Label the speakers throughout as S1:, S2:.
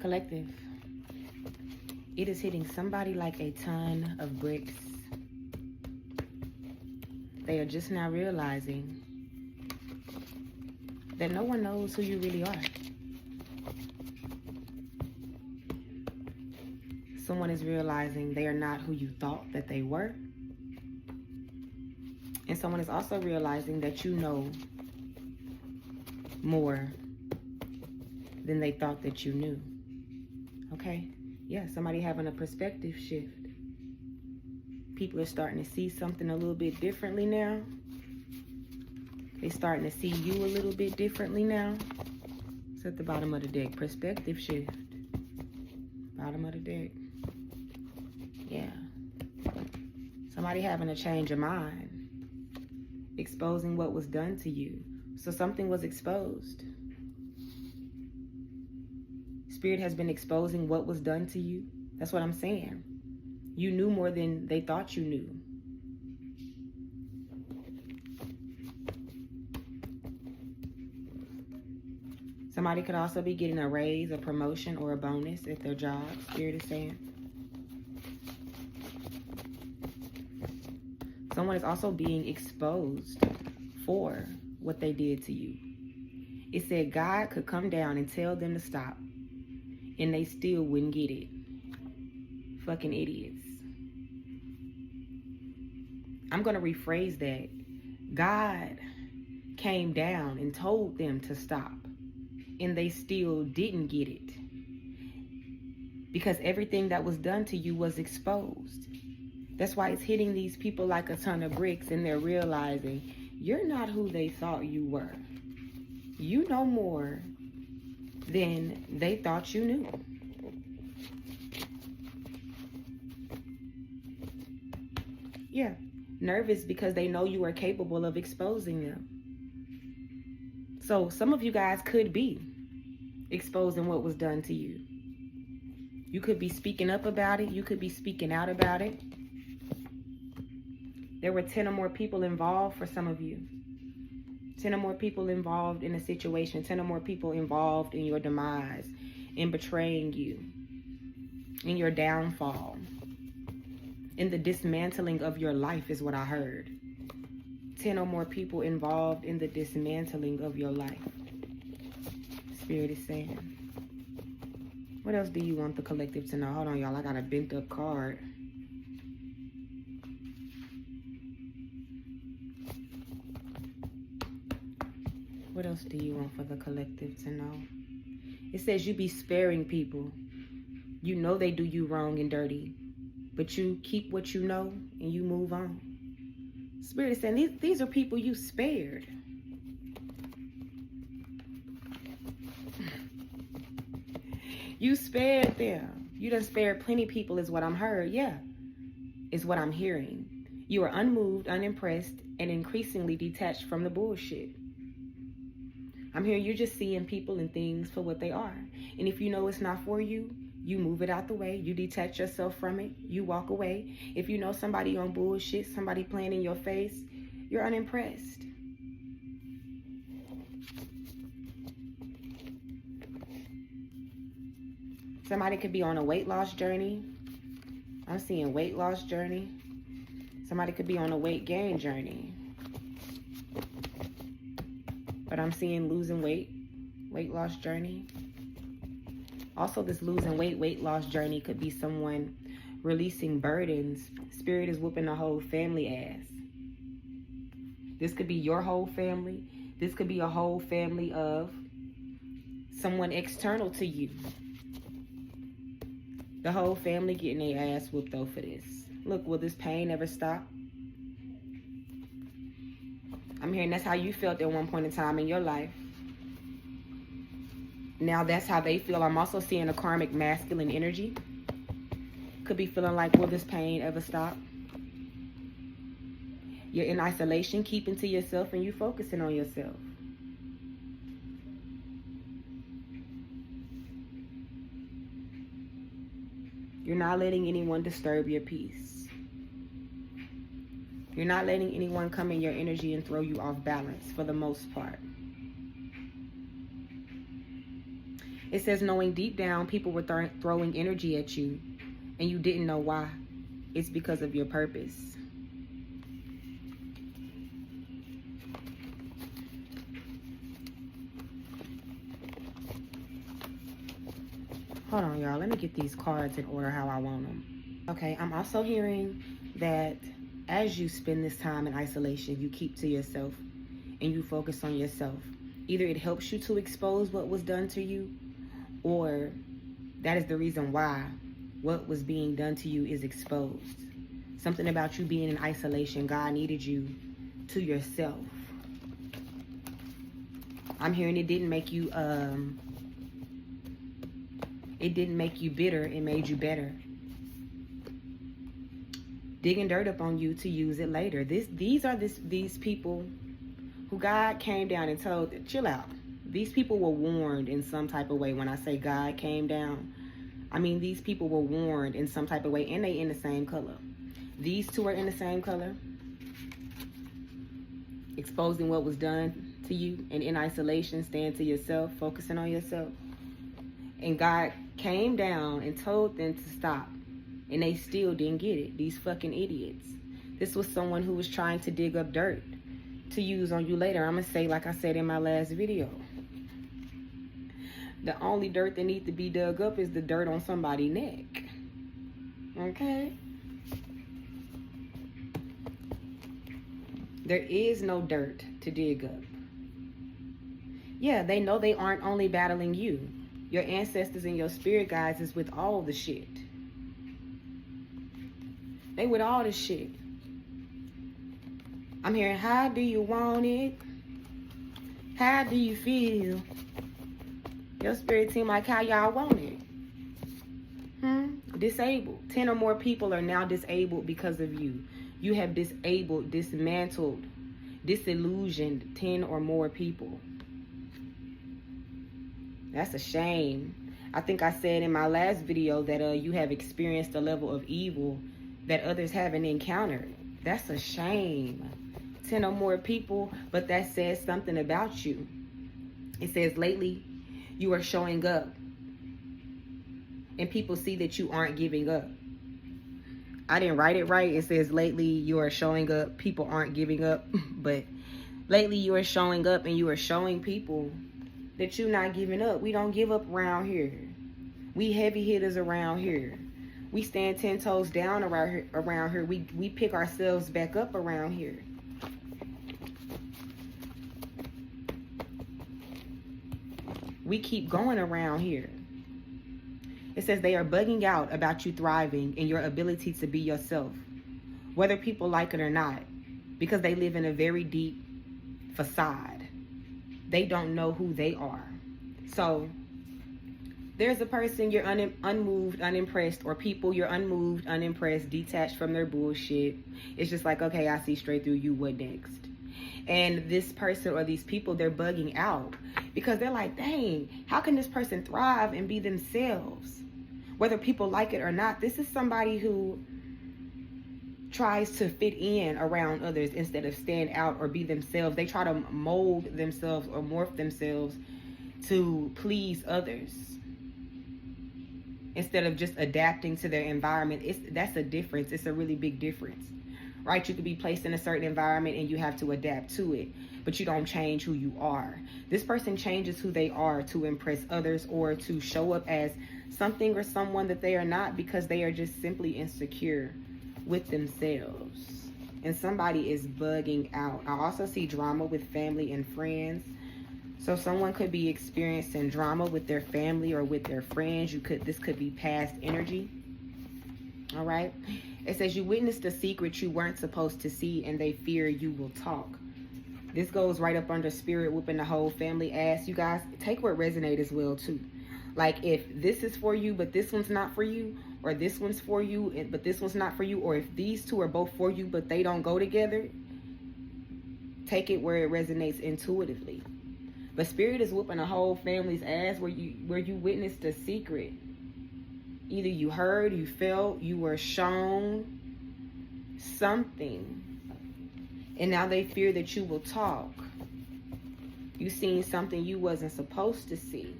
S1: Collective, it is hitting somebody like a ton of bricks. They are just now realizing that no one knows who you really are. Someone is realizing they are not who you thought that they were. And someone is also realizing that you know more than they thought that you knew. Okay? Yeah, somebody having a perspective shift. People are starting to see something a little bit differently now. They're starting to see you a little bit differently now. It's at the bottom of the deck. Perspective shift. Bottom of the deck. Yeah. Somebody having a change of mind. Exposing what was done to you. So something was exposed. Spirit has been exposing what was done to you. That's what I'm saying. You knew more than they thought you knew. Somebody could also be getting a raise, a promotion, or a bonus at their job, Spirit is saying. Someone is also being exposed for what they did to you. It said God could come down and tell them to stop, and they still wouldn't get it. Fucking idiots. I'm going to rephrase that. God came down and told them to stop, and they still didn't get it. Because everything that was done to you was exposed. That's why it's hitting these people like a ton of bricks, and they're realizing you're not who they thought you were. You know more than they thought you knew. Yeah, nervous because they know you are capable of exposing them. So some of you guys could be exposing what was done to you. You could be speaking up about it. You could be speaking out about it. There were 10 or more people involved for some of you. 10 or more people involved in a situation. 10 or more people involved in your demise, in betraying you, in your downfall, in the dismantling of your life is what I heard. 10 or more people involved in the dismantling of your life. Spirit is saying. What else do you want the collective to know? Hold on, y'all. I got a bent up card. What else do you want for the collective to know? It says you be sparing people. You know they do you wrong and dirty, but you keep what you know and you move on. Spirit is saying these are people you spared. You spared them. You done spared plenty of people is what I'm heard. Yeah, is what I'm hearing. You are unmoved, unimpressed, and increasingly detached from the bullshit. I'm hearing you're just seeing people and things for what they are. And if you know it's not for you, you move it out the way. You detach yourself from it. You walk away. If you know somebody on bullshit, somebody playing in your face, you're unimpressed. Somebody could be on a weight loss journey. I'm seeing weight loss journey. Somebody could be on a weight gain journey. But I'm seeing losing weight loss journey. Also, this losing weight loss journey could be someone releasing burdens. Spirit is whooping the whole family ass. This could be your whole family. This could be a whole family of someone external to you. The whole family getting their ass whooped though for this. Look, will this pain ever stop? I'm hearing that's how you felt at one point in time in your life. Now that's how they feel. I'm also seeing a karmic masculine energy. Could be feeling like, will this pain ever stop? You're in isolation, keeping to yourself, and you focusing on yourself. You're not letting anyone disturb your peace. You're not letting anyone come in your energy and throw you off balance for the most part. It says knowing deep down people were throwing energy at you and you didn't know why. It's because of your purpose. Hold on, y'all. Let me get these cards in order how I want them. Okay, I'm also hearing that as you spend this time in isolation, you keep to yourself and you focus on yourself. Either it helps you to expose what was done to you, or that is the reason why what was being done to you is exposed. Something about you being in isolation, God needed you to yourself. I'm hearing it didn't make you bitter, it made you better. Digging dirt up on you to use it later. These people who God came down and told, chill out. These people were warned in some type of way. When I say God came down, I mean these people were warned in some type of way, and they in the same color. These two are in the same color, exposing what was done to you, and in isolation, staying to yourself, focusing on yourself. And God came down and told them to stop, and they still didn't get it. These fucking idiots. This was someone who was trying to dig up dirt to use on you later. I'm gonna say, like I said in my last video, the only dirt that needs to be dug up is the dirt on somebody's neck. Okay? There is no dirt to dig up. Yeah, they know they aren't only battling you. Your ancestors and your spirit guides is with all the shit. They with all the shit. I'm hearing, how do you want it? How do you feel? Your spirit team like, how y'all want it? Disabled. 10 or more people are now disabled because of you. You have disabled, dismantled, disillusioned 10 or more people. That's a shame. I think I said in my last video that you have experienced a level of evil that others haven't encountered. That's a shame. 10 or more people, but that says something about you. It says lately you are showing up and people see that you aren't giving up. I didn't write it right. It says lately you are showing up, people aren't giving up. But lately you are showing up and you are showing people that you're not giving up. We don't give up around here. We heavy hitters around here. We stand 10 toes down around here. We pick ourselves back up around here. We keep going around here. It says they are bugging out about you thriving and your ability to be yourself, whether people like it or not, because they live in a very deep facade. They don't know who they are. So there's a person you're unmoved, unimpressed, or people you're unmoved, unimpressed, detached from their bullshit. It's just like, okay, I see straight through you, what next? And this person or these people, they're bugging out because they're like, dang, how can this person thrive and be themselves? Whether people like it or not, this is somebody who tries to fit in around others instead of stand out or be themselves. They try to mold themselves or morph themselves to please others instead of just adapting to their environment. That's a difference. It's a really big difference, right? You could be placed in a certain environment and you have to adapt to it, but you don't change who you are. This person changes who they are to impress others or to show up as something or someone that they are not, because they are just simply insecure with themselves. And somebody is bugging out. I also see drama with family and friends. So someone could be experiencing drama with their family or with their friends. This could be past energy. All right. It says you witnessed a secret you weren't supposed to see and they fear you will talk. This goes right up under spirit whooping the whole family ass. You guys take what resonates as well too. Like if this is for you, but this one's not for you, or this one's for you, but this one's not for you, or if these two are both for you, but they don't go together, take it where it resonates intuitively. But spirit is whooping a whole family's ass where you witnessed a secret. Either you heard, you felt, you were shown something, and now they fear that you will talk. You seen something you wasn't supposed to see.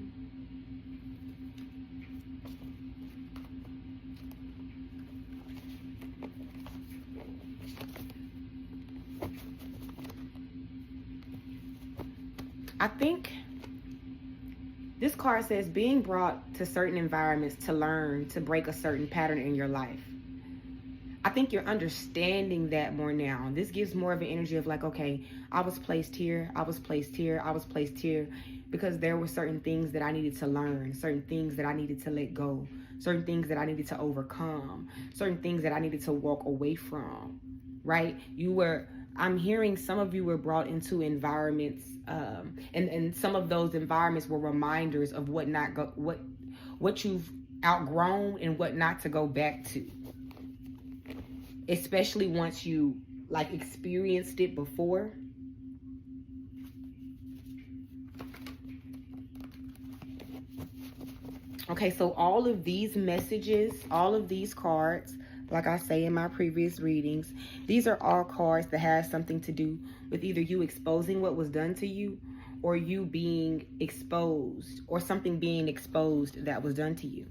S1: I think this card says being brought to certain environments to learn, to break a certain pattern in your life. I think you're understanding that more now. This gives more of an energy of like, okay, I was placed here, I was placed here, I was placed here, because there were certain things that I needed to learn, certain things that I needed to let go, certain things that I needed to overcome, certain things that I needed to walk away from, right? I'm hearing some of you were brought into environments, and some of those environments were reminders of what you've outgrown and what not to go back to. Especially once you like experienced it before. Okay, so all of these messages, all of these cards, like I say in my previous readings, these are all cards that have something to do with either you exposing what was done to you, or you being exposed, or something being exposed that was done to you.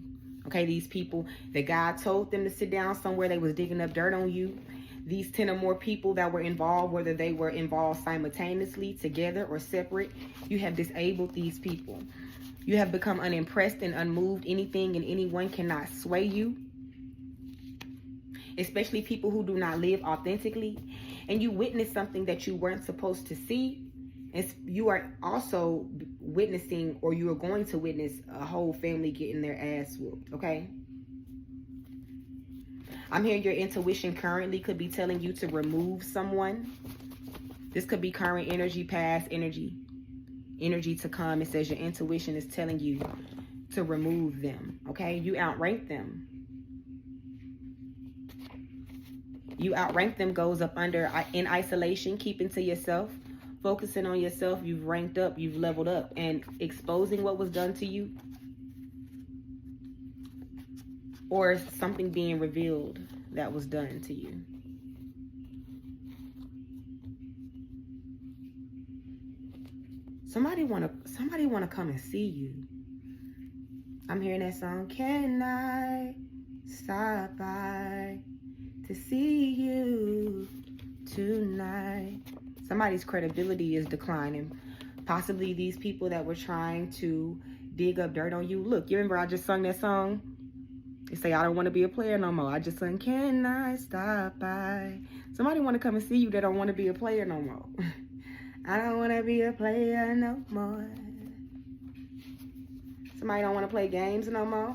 S1: Okay, these people, the God told them to sit down somewhere, they was digging up dirt on you. These 10 or more people that were involved, whether they were involved simultaneously, together, or separate, you have disabled these people. You have become unimpressed and unmoved. Anything and anyone cannot sway you. Especially people who do not live authentically. And you witness something that you weren't supposed to see. And you are also witnessing, or you are going to witness, a whole family getting their ass whooped, okay? I'm hearing your intuition currently could be telling you to remove someone. This could be current energy, past energy, energy to come. It says your intuition is telling you to remove them, okay? You outrank them. You outrank them goes up under in isolation, keeping to yourself. Focusing on yourself, you've ranked up, you've leveled up, and exposing what was done to you, or something being revealed that was done to you. Somebody wanna come and see you. I'm hearing that song. Can I stop by to see you tonight? Somebody's credibility is declining. Possibly these people that were trying to dig up dirt on you. Look, you remember I just sung that song? They say, I don't want to be a player no more. I just sung, can I stop by? Somebody want to come and see you that don't want to be a player no more. I don't want to be a player no more. Somebody don't want to play games no more.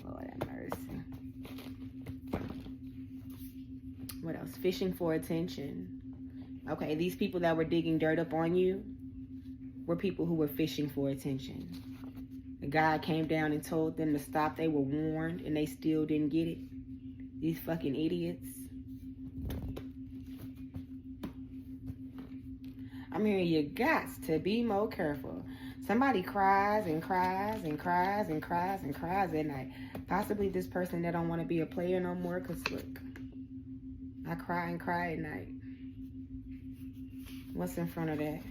S1: Lord have mercy. What else? Fishing for attention. Okay, these people that were digging dirt up on you were people who were fishing for attention. The God came down and told them to stop. They were warned and they still didn't get it. These fucking idiots. I'm hearing you got to be more careful. Somebody cries and cries and cries and cries and cries at night. Possibly this person that don't want to be a player no more, because look, I cry and cry at night. What's in front of that?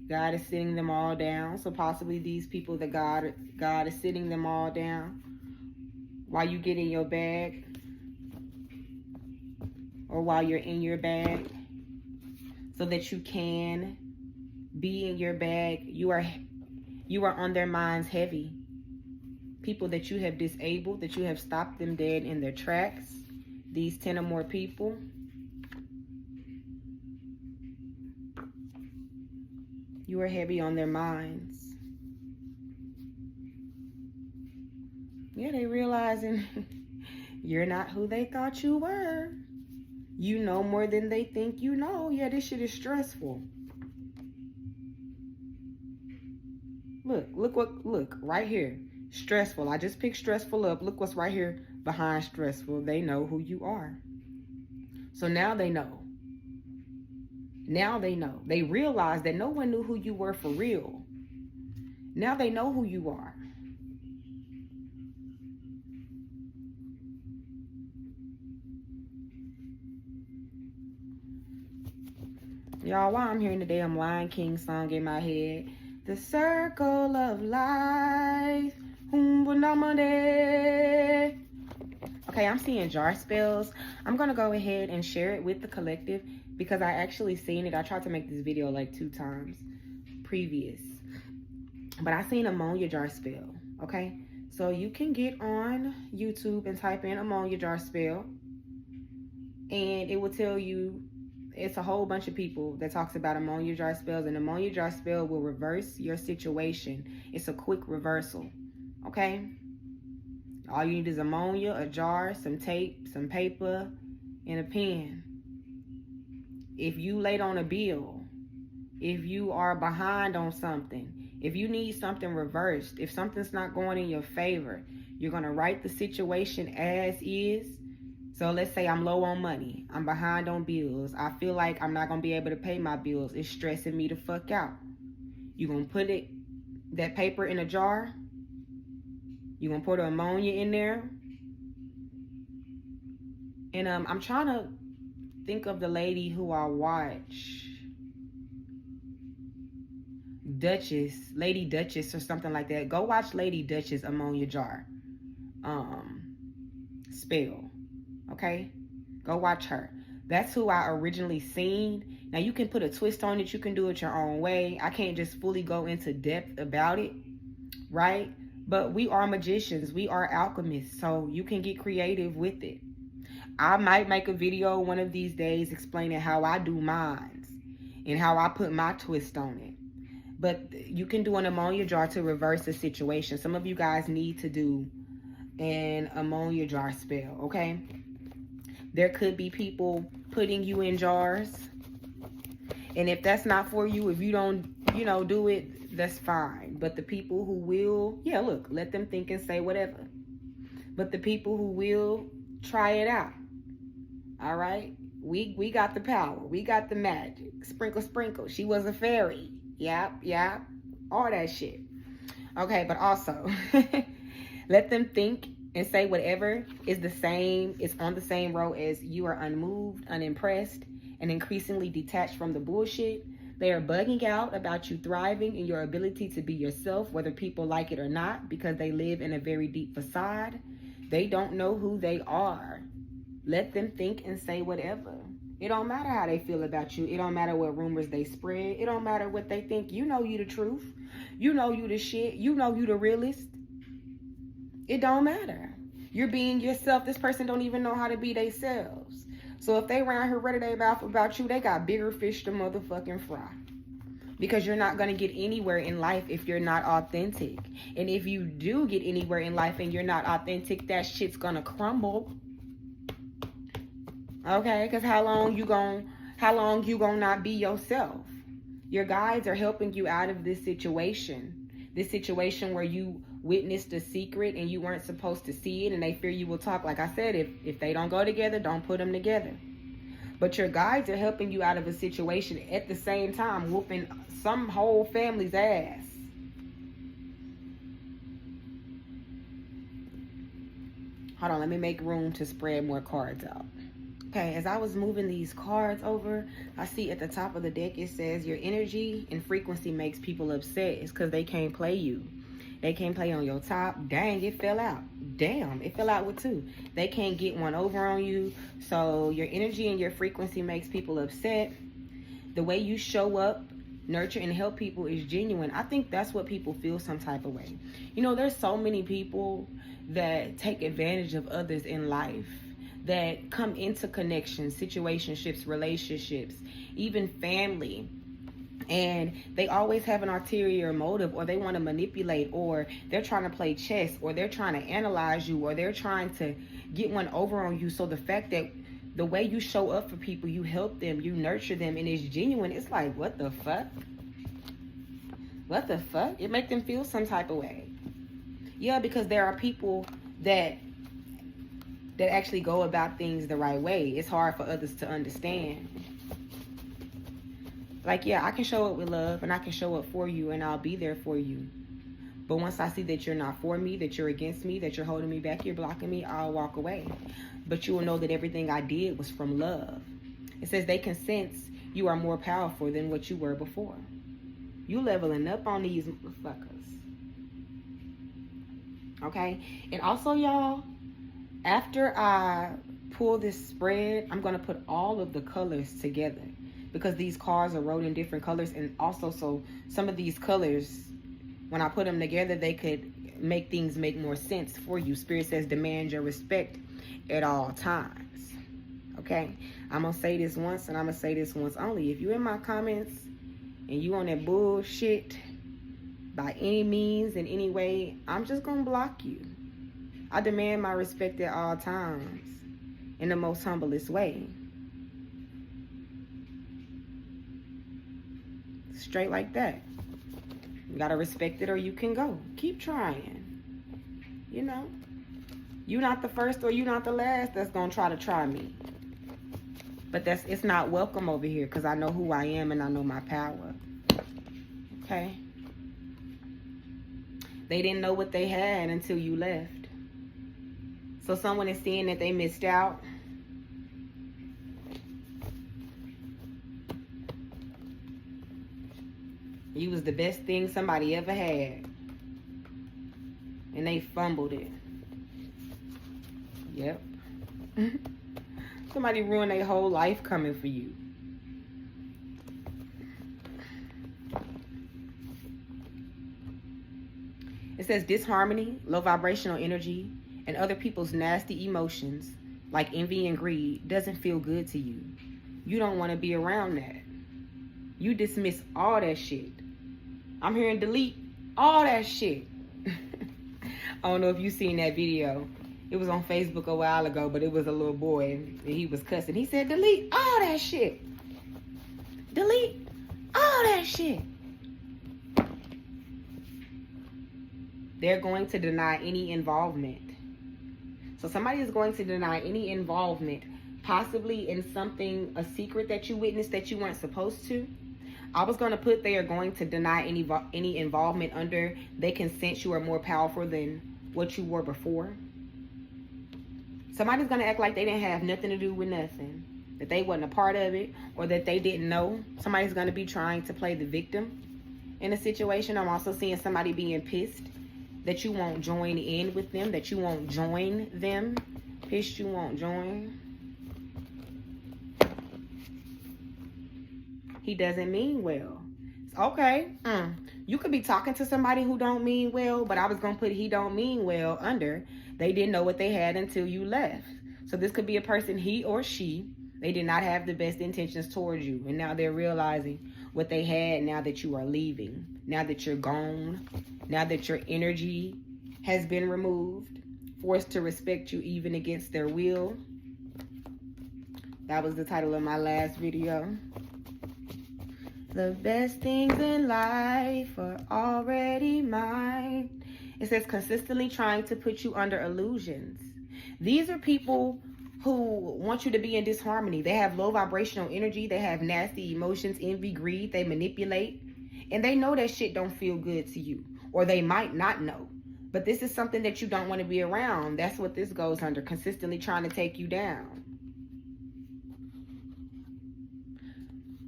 S1: God is sitting them all down. So possibly these people that God is sitting them all down while you get in your bag, or while you're in your bag, so that you can be in your bag. You are on their minds heavy. People that you have disabled, that you have stopped them dead in their tracks. These 10 or more people. You are heavy on their minds. Yeah, they realizing you're not who they thought you were. You know more than they think you know. Yeah, this shit is stressful. Look, right here. Stressful. I just picked stressful up. Look what's right here behind stressful. They know who you are. So now they know. Now they know. They realize that no one knew who you were for real. Now they know who you are. Y'all, while I'm hearing the damn Lion King song in my head, the circle of life, Okay, I'm seeing jar spells. I'm going to go ahead and share it with the collective because I actually seen it. I tried to make this video like 2 times previous. But I seen ammonia jar spell. Okay, so you can get on YouTube and type in ammonia jar spell. And it will tell you, it's a whole bunch of people that talks about ammonia jar spells. And ammonia jar spell will reverse your situation. It's a quick reversal. Okay? All you need is ammonia, a jar, some tape, some paper, and a pen. If you late on a bill, if you are behind on something, if you need something reversed, if something's not going in your favor, you're going to write the situation as is. So let's say I'm low on money. I'm behind on bills. I feel like I'm not going to be able to pay my bills. It's stressing me the fuck out. You're going to put that paper in a jar. You're going to pour the ammonia in there. And I'm trying to think of the lady who I watch. Lady Duchess or something like that. Go watch Lady Duchess ammonia jar spell. Okay? Go watch her. That's who I originally seen. Now you can put a twist on it. You can do it your own way. I can't just fully go into depth about it. Right? But we are magicians. We are alchemists. So you can get creative with it. I might make a video one of these days explaining how I do mine and how I put my twist on it. But you can do an ammonia jar to reverse the situation. Some of you guys need to do an ammonia jar spell, okay? There could be people putting you in jars. And if that's not for you, if you don't, do it, that's fine. But the people who will, look, let them think and say whatever. But the people who will, try it out. All right? We got the power. We got the magic. Sprinkle, sprinkle. She was a fairy. Yep. All that shit. Okay, but also, let them think and say whatever is the same, is on the same road as you are unmoved, unimpressed, and increasingly detached from the bullshit. They are bugging out about you thriving in your ability to be yourself, whether people like it or not, because they live in a very deep facade. They don't know who they are. Let them think and say whatever. It don't matter how they feel about you. It don't matter what rumors they spread. It don't matter what they think. You know you the truth. You know you the shit. You know you the realest. It don't matter. You're being yourself. This person don't even know how to be themselves. So if they around here ready their mouth about you, they got bigger fish to motherfucking fry. Because you're not going to get anywhere in life if you're not authentic. And if you do get anywhere in life and you're not authentic, that shit's going to crumble. Okay, because how long you gonna not be yourself? Your guides are helping you out of this situation where you witnessed a secret and you weren't supposed to see it, and they fear you will talk. Like I said, if they don't go together, don't put them together. But your guides are helping you out of a situation at the same time, whooping some whole family's ass. Hold on, let me make room to spread more cards out. Okay, as I was moving these cards over, I see at the top of the deck it says your energy and frequency makes people upset. It's because they can't play you. They can't play on your top. Dang, it fell out. Damn, it fell out with 2. They can't get one over on you. So your energy and your frequency makes people upset. The way you show up, nurture, and help people is genuine. I think that's what people feel some type of way. There's so many people that take advantage of others in life, that come into connections, situationships, relationships, even family. And they always have an ulterior motive, or they want to manipulate, or they're trying to play chess, or they're trying to analyze you, or they're trying to get one over on you. So the fact that the way you show up for people, you help them, you nurture them, and it's genuine, it's like, what the fuck? What the fuck? It makes them feel some type of way. Yeah, because there are people that actually go about things the right way. It's hard for others to understand. Like, yeah, I can show up with love and I can show up for you and I'll be there for you. But once I see that you're not for me, that you're against me, that you're holding me back, you're blocking me, I'll walk away. But you will know that everything I did was from love. It says they can sense you are more powerful than what you were before. You leveling up on these motherfuckers. Okay? And also, y'all, After I pull this spread, I'm going to put all of the colors together, because these cards are wrote in different colors, and also so some of these colors, when I put them together, they could make things make more sense for you. Spirit says demand your respect at all times. Okay, I'm gonna say this once, and I'm gonna say this once only. If you in my comments and you on that bullshit by any means, in any way, I'm just gonna block you. I demand my respect at all times in the most humblest way. Straight like that. You gotta respect it or you can go. Keep trying. You know, you're not the first or you're not the last that's gonna try me. But it's not welcome over here, because I know who I am and I know my power. Okay? They didn't know what they had until you left. So someone is seeing that they missed out. You was the best thing somebody ever had, and they fumbled it. Yep. Somebody ruined their whole life coming for you. It says disharmony, low vibrational energy, and other people's nasty emotions like envy and greed doesn't feel good to you. You don't want to be around that. You dismiss all that shit. I'm hearing delete all that shit. I don't know if you seen that video. It was on Facebook a while ago, but it was a little boy and he was cussing. He said, delete all that shit. Delete all that shit. They're going to deny any involvement. So somebody is going to deny any involvement, possibly in something, a secret that you witnessed that you weren't supposed to. I was going to put they are going to deny any involvement under they can sense you are more powerful than what you were before. Somebody's going to act like they didn't have nothing to do with nothing, that they wasn't a part of it, or that they didn't know. Somebody's going to be trying to play the victim in a situation. I'm also seeing somebody being pissed that you won't join in with them, that you won't join them. Pissed you won't join. He doesn't mean well. Okay. You could be talking to somebody who don't mean well, but I was going to put he don't mean well under they didn't know what they had until you left. So this could be a person, he or she, they did not have the best intentions towards you. And now they're realizing what they had now that you are leaving. Now that you're gone. Now that your energy has been removed. Forced to respect you even against their will. That was the title of my last video. The best things in life are already mine. It says consistently trying to put you under illusions. These are people who want you to be in disharmony. They have low vibrational energy. They have nasty emotions, envy, greed. They manipulate. And they know that shit don't feel good to you. Or they might not know. But this is something that you don't want to be around. That's what this goes under. Consistently trying to take you down.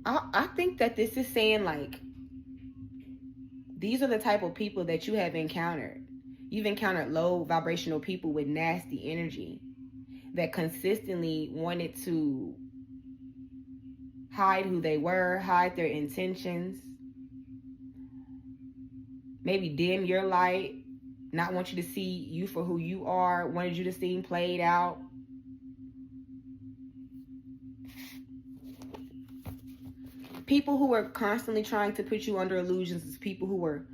S1: I think that this is saying, like, these are the type of people that you have encountered. You've encountered low vibrational people with nasty energy that consistently wanted to hide who they were, hide their intentions, maybe dim your light, not want you to see you for who you are, wanted you to seem played out. People who are constantly trying to put you under illusions is people who are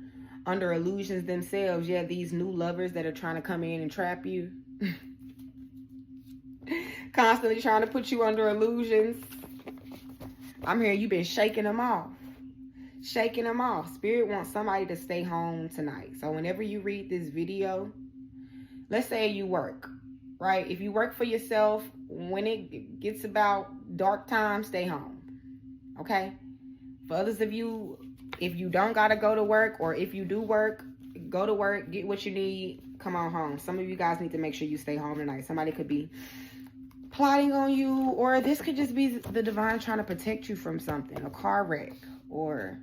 S1: under illusions themselves. Yeah, these new lovers that are trying to come in and trap you. Constantly trying to put you under illusions. I'm hearing you've been shaking them off. Shaking them off. Spirit wants somebody to stay home tonight. So whenever you read this video, let's say you work, right? If you work for yourself, when it gets about dark time, stay home. Okay? For others of you, if you don't gotta go to work, or if you do work, go to work, get what you need, come on home. Some of you guys need to make sure you stay home tonight. Somebody could be plotting on you, or this could just be the divine trying to protect you from something, a car wreck, or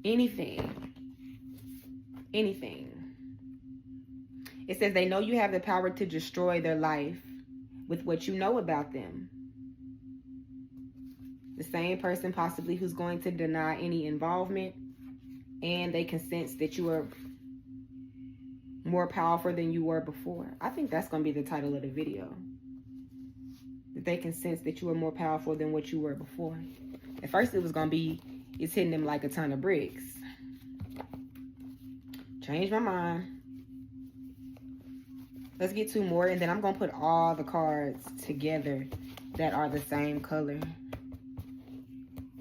S1: anything. It says they know you have the power to destroy their life with what you know about them. The same person possibly who's going to deny any involvement, and they can sense that you are more powerful than you were before. I think that's going to be the title of the video. That they can sense that you are more powerful than what you were before. At first it was going to be, it's hitting them like a ton of bricks. Change my mind. Let's get 2 more, and then I'm going to put all the cards together that are the same color.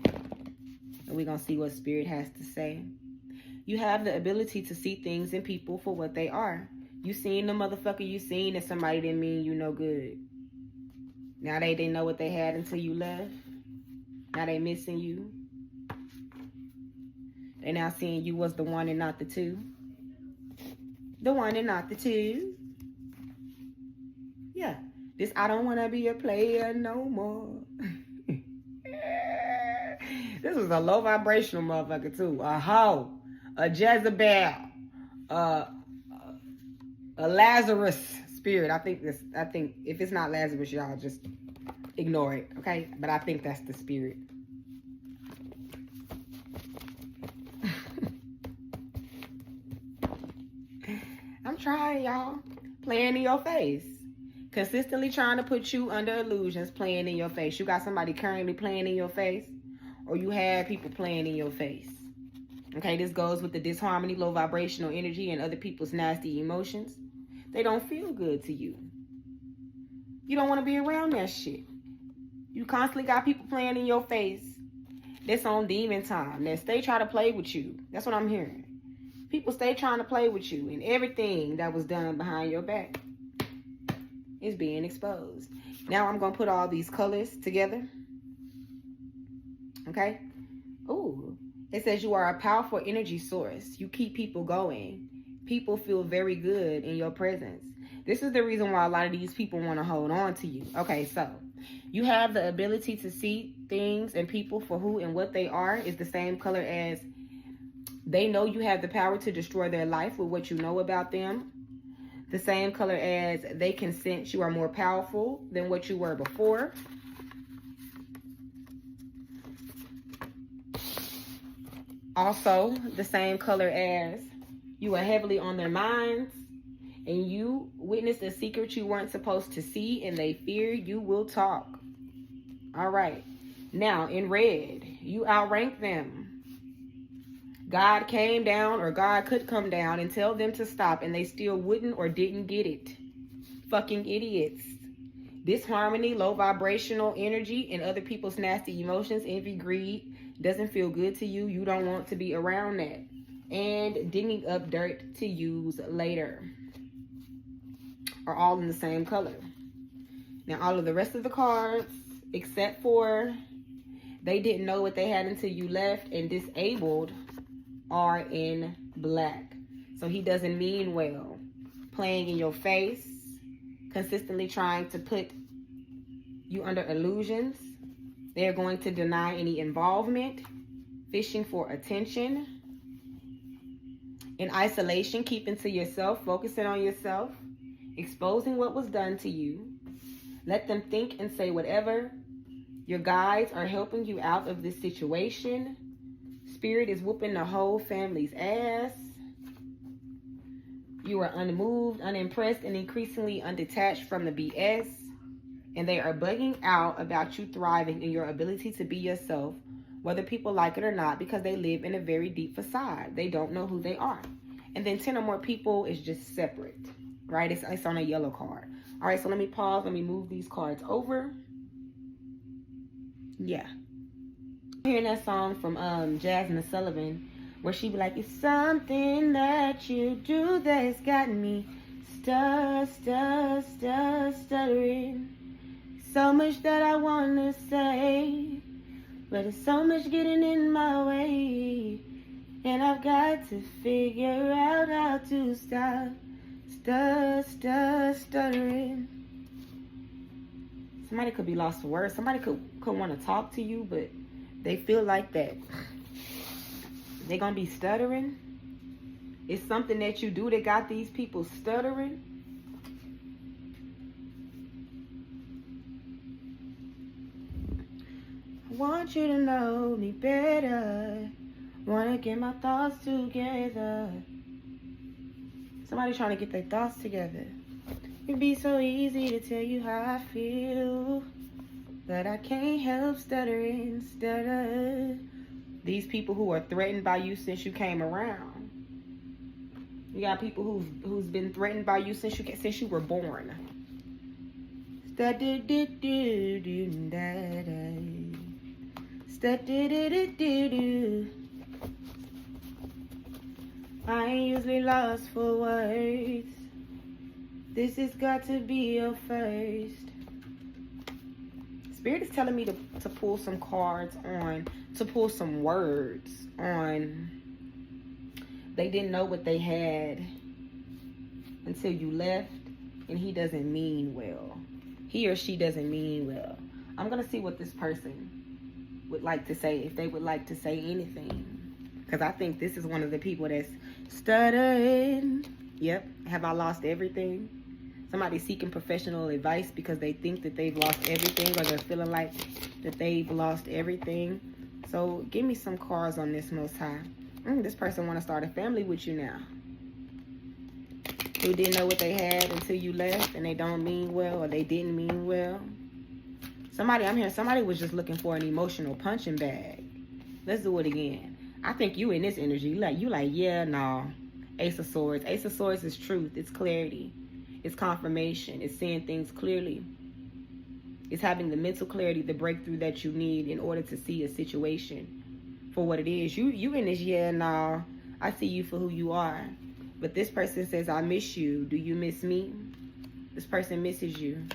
S1: And we're going to see what Spirit has to say. You have the ability to see things and people for what they are. You seen the motherfucker you seen that somebody didn't mean you no good. Now they didn't know what they had until you left. Now they missing you. They now seeing you was the one and not the two. The one and not the two. Yeah. This I don't want to be a player no more. This was a low vibrational motherfucker too. A hoe. A Jezebel, a Lazarus spirit. I think if it's not Lazarus, y'all just ignore it, okay? But I think that's the spirit. I'm trying, y'all. Playing in your face. Consistently trying to put you under illusions, playing in your face. You got somebody currently playing in your face, or you have people playing in your face. Okay, this goes with the disharmony, low vibrational energy, and other people's nasty emotions. They don't feel good to you. You don't want to be around that shit. You constantly got people playing in your face. That's on demon time. They stay trying to play with you. That's what I'm hearing. People stay trying to play with you, and everything that was done behind your back is being exposed. Now I'm going to put all these colors together. Okay? Ooh. It says you are a powerful energy source. You keep people going. People feel very good in your presence. This is the reason why a lot of these people want to hold on to you. Okay, so you have the ability to see things and people for who and what they are. Is the same color as they know you have the power to destroy their life with what you know about them. The same color as they can sense you are more powerful than what you were before. Also, the same color as you are heavily on their minds, and you witnessed a secret you weren't supposed to see, and they fear you will talk. All right. Now, in red, you outrank them. God came down, or God could come down and tell them to stop, and they still wouldn't or didn't get it. Fucking idiots. Disharmony, low vibrational energy, and other people's nasty emotions, envy, greed, doesn't feel good to you. You don't want to be around that. And digging up dirt to use later are all in the same color. Now, all of the rest of the cards, except for they didn't know what they had until you left and disabled, are in black. So he doesn't mean well. Playing in your face, consistently trying to put you under illusions. They're going to deny any involvement, fishing for attention, in isolation, keeping to yourself, focusing on yourself, exposing what was done to you. Let them think and say whatever. Your guides are helping you out of this situation. Spirit is whooping the whole family's ass. You are unmoved, unimpressed, and increasingly undetached from the BS. And they are bugging out about you thriving in your ability to be yourself, whether people like it or not, because they live in a very deep facade. They don't know who they are. And then 10 or more people is just separate, right? It's on a yellow card. All right, so let me pause. Let me move these cards over. Yeah. I'm hearing that song from Jasmine Sullivan, where she be like, it's something that you do that's got me stuttering. So much that I want to say, but it's so much getting in my way. And I've got to figure out how to stop stuttering. Somebody could be lost for words. Somebody could want to talk to you, but they feel like that they're going to be stuttering. It's something that you do that got these people stuttering. I want you to know me better. Wanna get my thoughts together. Somebody trying to get their thoughts together. It'd be so easy to tell you how I feel, but I can't help stuttering, stutter. These people who are threatened by you since you came around. You got people who's been threatened by you since you were born. I ain't usually lost for words. This has got to be your first. Spirit is telling me to pull some cards on, to pull some words on. They didn't know what they had until you left, and he doesn't mean well. He or she doesn't mean well. I'm going to see what this person would like to say, if they would like to say anything. Because I think this is one of the people that's stuttering. Yep. Have I lost everything? Somebody seeking professional advice because they think that they've lost everything, or they're feeling like that they've lost everything. So give me some cards on this, Most High. This person want to start a family with you now. Who didn't know what they had until you left, and they don't mean well, or they didn't mean well. Somebody, I'm hearing somebody was just looking for an emotional punching bag. Let's do it again. I think you in this energy. You like, yeah, no. Ace of Swords. Ace of Swords is truth. It's clarity. It's confirmation. It's seeing things clearly. It's having the mental clarity, the breakthrough that you need in order to see a situation for what it is. You in this, yeah, no. I see you for who you are. But this person says, I miss you. Do you miss me? This person misses you.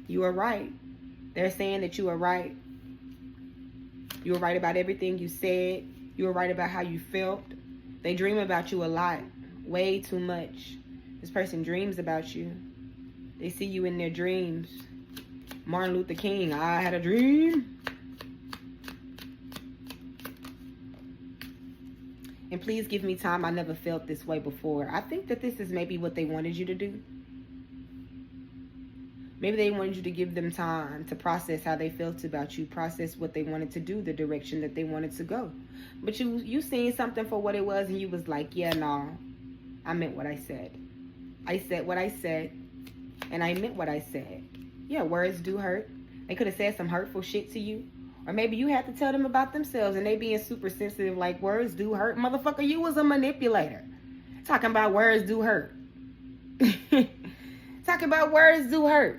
S1: You are right. They're saying that you are right. You were right about everything you said. You were right about how you felt. They dream about you a lot. Way too much. This person dreams about you. They see you in their dreams. Martin Luther King, I had a dream. And please give me time. I never felt this way before. I think that this is maybe what they wanted you to do. Maybe they wanted you to give them time to process how they felt about you, process what they wanted to do, the direction that they wanted to go. But you seen something for what it was, and you was like, yeah, no, I meant what I said. I said what I said, and I meant what I said. Yeah, words do hurt. They could have said some hurtful shit to you. Or maybe you had to tell them about themselves, and they being super sensitive, like, words do hurt. Motherfucker, you was a manipulator. Talking about words do hurt. Talking about words do hurt.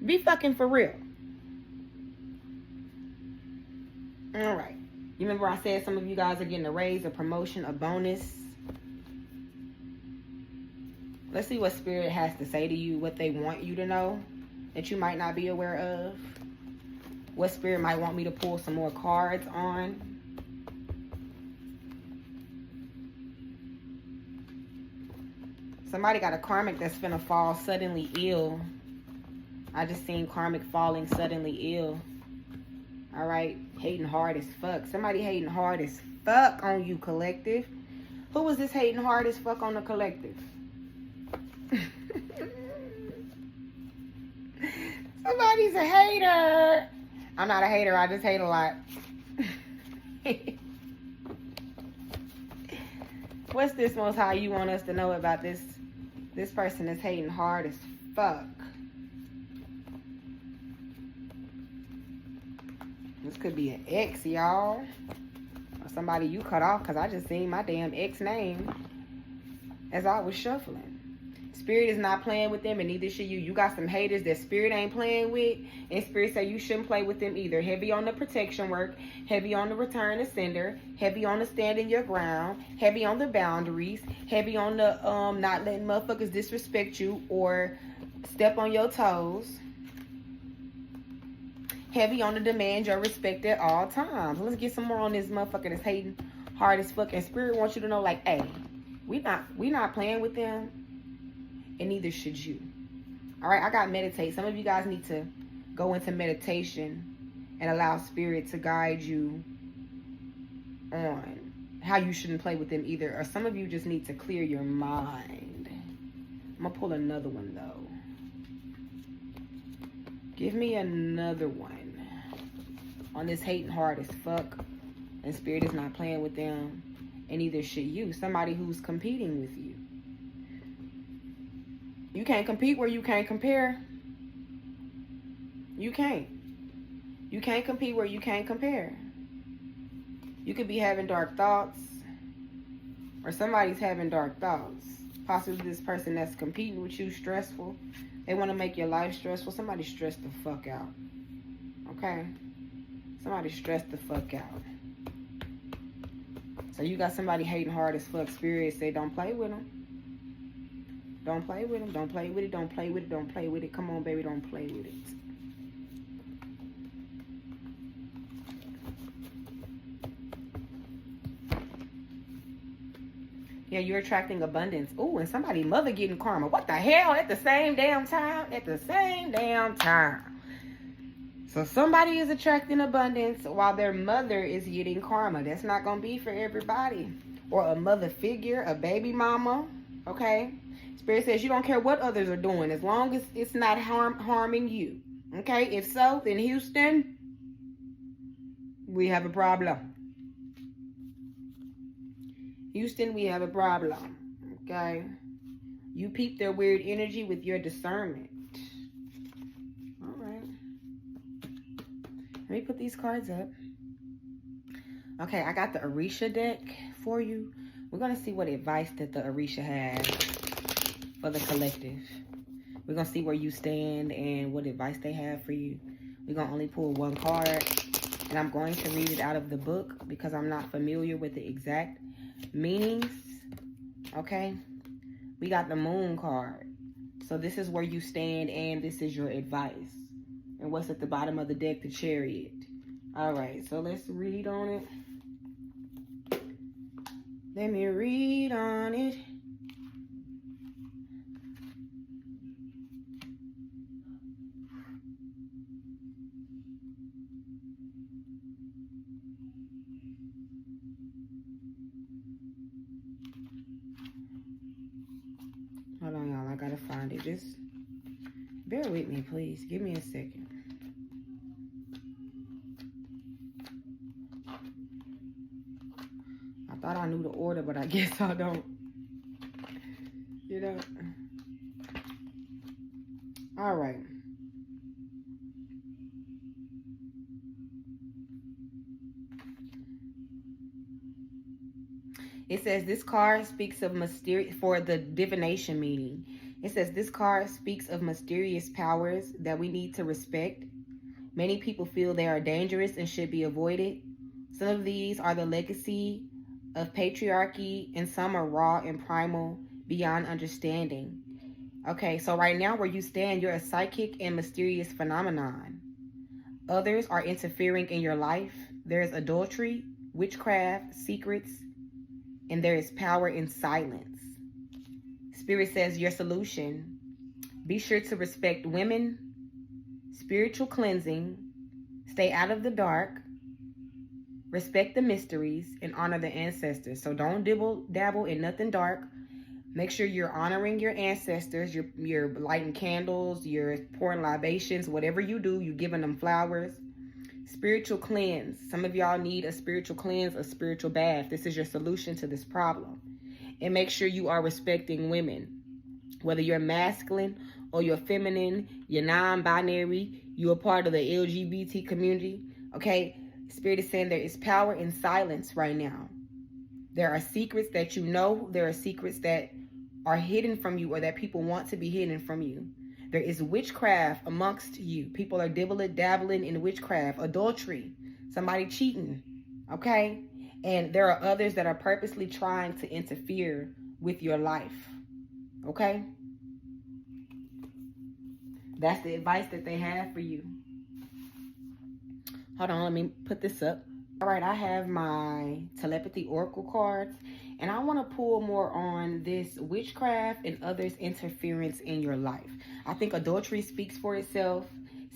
S1: Be fucking for real. All right. You remember I said some of you guys are getting a raise, a promotion, a bonus. Let's see what Spirit has to say to you, what they want you to know that you might not be aware of. What Spirit might want me to pull some more cards on. Somebody got a karmic that's gonna fall suddenly ill. I just seen karmic falling suddenly ill. All right, hating hard as fuck. Somebody hating hard as fuck on you, collective. Who was this hating hard as fuck on the collective? Somebody's a hater. I'm not a hater. I just hate a lot. What's this, Most High, you want us to know about this? This person is hating hard as fuck. This could be an ex, y'all. Or somebody you cut off, because I just seen my damn ex name as I was shuffling. Spirit is not playing with them, and neither should you. You got some haters that Spirit ain't playing with, and Spirit say you shouldn't play with them either. Heavy on the protection work, heavy on the return to sender, heavy on the standing your ground, heavy on the boundaries, heavy on the not letting motherfuckers disrespect you or step on your toes. Heavy on the demand your respect at all times. Let's get some more on this motherfucker that's hating hard as fuck. And Spirit wants you to know, like, hey, we not playing with them, and neither should you. All right, I got meditate. Some of you guys need to go into meditation and allow Spirit to guide you on how you shouldn't play with them either. Or some of you just need to clear your mind. I'm gonna pull another one though. Give me another one on this hating hard as fuck, and spirit is not playing with them, and neither should you. Somebody who's competing with you. You can't compete where you can't compare. You can't. You can't compete where you can't compare. You could be having dark thoughts, or somebody's having dark thoughts. Possibly this person that's competing with you, stressful. They want to make your life stressful. Somebody stressed the fuck out. Okay? Somebody stressed the fuck out. So you got somebody hating hard as fuck. Spirit say don't play with them. Don't play with them. Don't play with it. Don't play with it. Don't play with it. Come on, baby. Don't play with it. Yeah, you're attracting abundance. Oh, and somebody mother getting karma. What the hell? At the same damn time? At the same damn time. So somebody is attracting abundance while their mother is getting karma. That's not going to be for everybody. Or a mother figure, a baby mama. Okay? Spirit says you don't care what others are doing as long as it's not harming you. Okay? If so, then Houston, we have a problem. Houston, we have a problem. Okay? You peep their weird energy with your discernment. All right. Let me put these cards up. Okay, I got the Orisha deck for you. We're going to see what advice that the Orisha has for the collective. We're going to see where you stand and what advice they have for you. We're going to only pull one card. And I'm going to read it out of the book because I'm not familiar with the exact meanings. Okay, we got the Moon card, so this is where you stand and this is your advice. And what's at the bottom of the deck? The Chariot. All right, so let's read on it. Let me read on it. Hold on, y'all. I gotta find it. Just bear with me, please. Give me a second. I thought I knew the order, but I guess I don't. You know? All right. It says this card speaks of mysterious, for the divination meaning. It says this card speaks of mysterious powers that we need to respect. Many people feel they are dangerous and should be avoided. Some of these are the legacy of patriarchy, and some are raw and primal beyond understanding. Okay, so right now where you stand, you're a psychic and mysterious phenomenon. Others are interfering in your life. There's adultery, witchcraft, secrets, and there is power in silence. Spirit says your solution: be sure to respect women, spiritual cleansing, stay out of the dark, respect the mysteries, and honor the ancestors. So don't dabble in nothing dark. Make sure you're honoring your ancestors. You're lighting candles, you're pouring libations, whatever you do, you're giving them flowers. Spiritual cleanse. Some of y'all need a spiritual cleanse, a spiritual bath. This is your solution to this problem. And make sure you are respecting women. Whether you're masculine or you're feminine, you're non-binary, you're a part of the LGBT community. Okay? Spirit is saying there is power in silence right now. There are secrets that you know. There are secrets that are hidden from you or that people want to be hidden from you. There is witchcraft amongst you. People are dabbling in witchcraft, adultery, somebody cheating, okay? And there are others that are purposely trying to interfere with your life, okay? That's the advice that they have for you. Hold on, let me put this up. All right, I have my telepathy oracle cards, and I want to pull more on this witchcraft and others' interference in your life. I think adultery speaks for itself.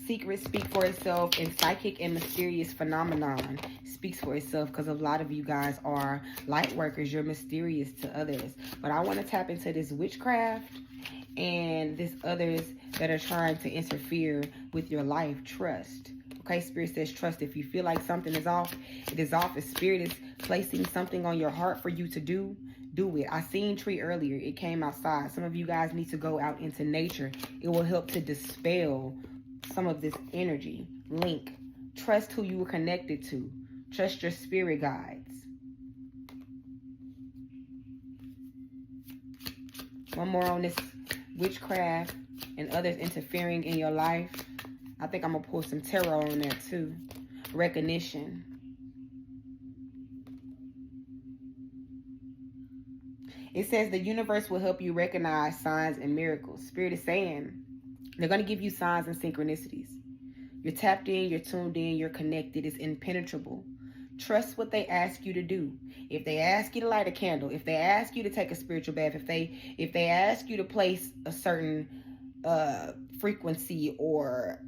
S1: secret speak for itself, and psychic and mysterious phenomenon speaks for itself, because a lot of you guys are light workers. You're mysterious to others. But I want to tap into this witchcraft and this others that are trying to interfere with your life. Trust. Okay, Spirit says trust. If you feel like something is off, it is off. If Spirit is placing something on your heart for you to do it. I seen tree earlier. It came outside. Some of you guys need to go out into nature. It will help to dispel some of this energy. Link. Trust who you were connected to. Trust your spirit guides. One more on this witchcraft and others interfering in your life. I think I'm going to pull some tarot on that too. Recognition. It says the universe will help you recognize signs and miracles. Spirit is saying they're going to give you signs and synchronicities. You're tapped in, you're tuned in, you're connected. It's impenetrable. Trust what they ask you to do. If they ask you to light a candle, if they ask you to take a spiritual bath, if they ask you to place a certain frequency or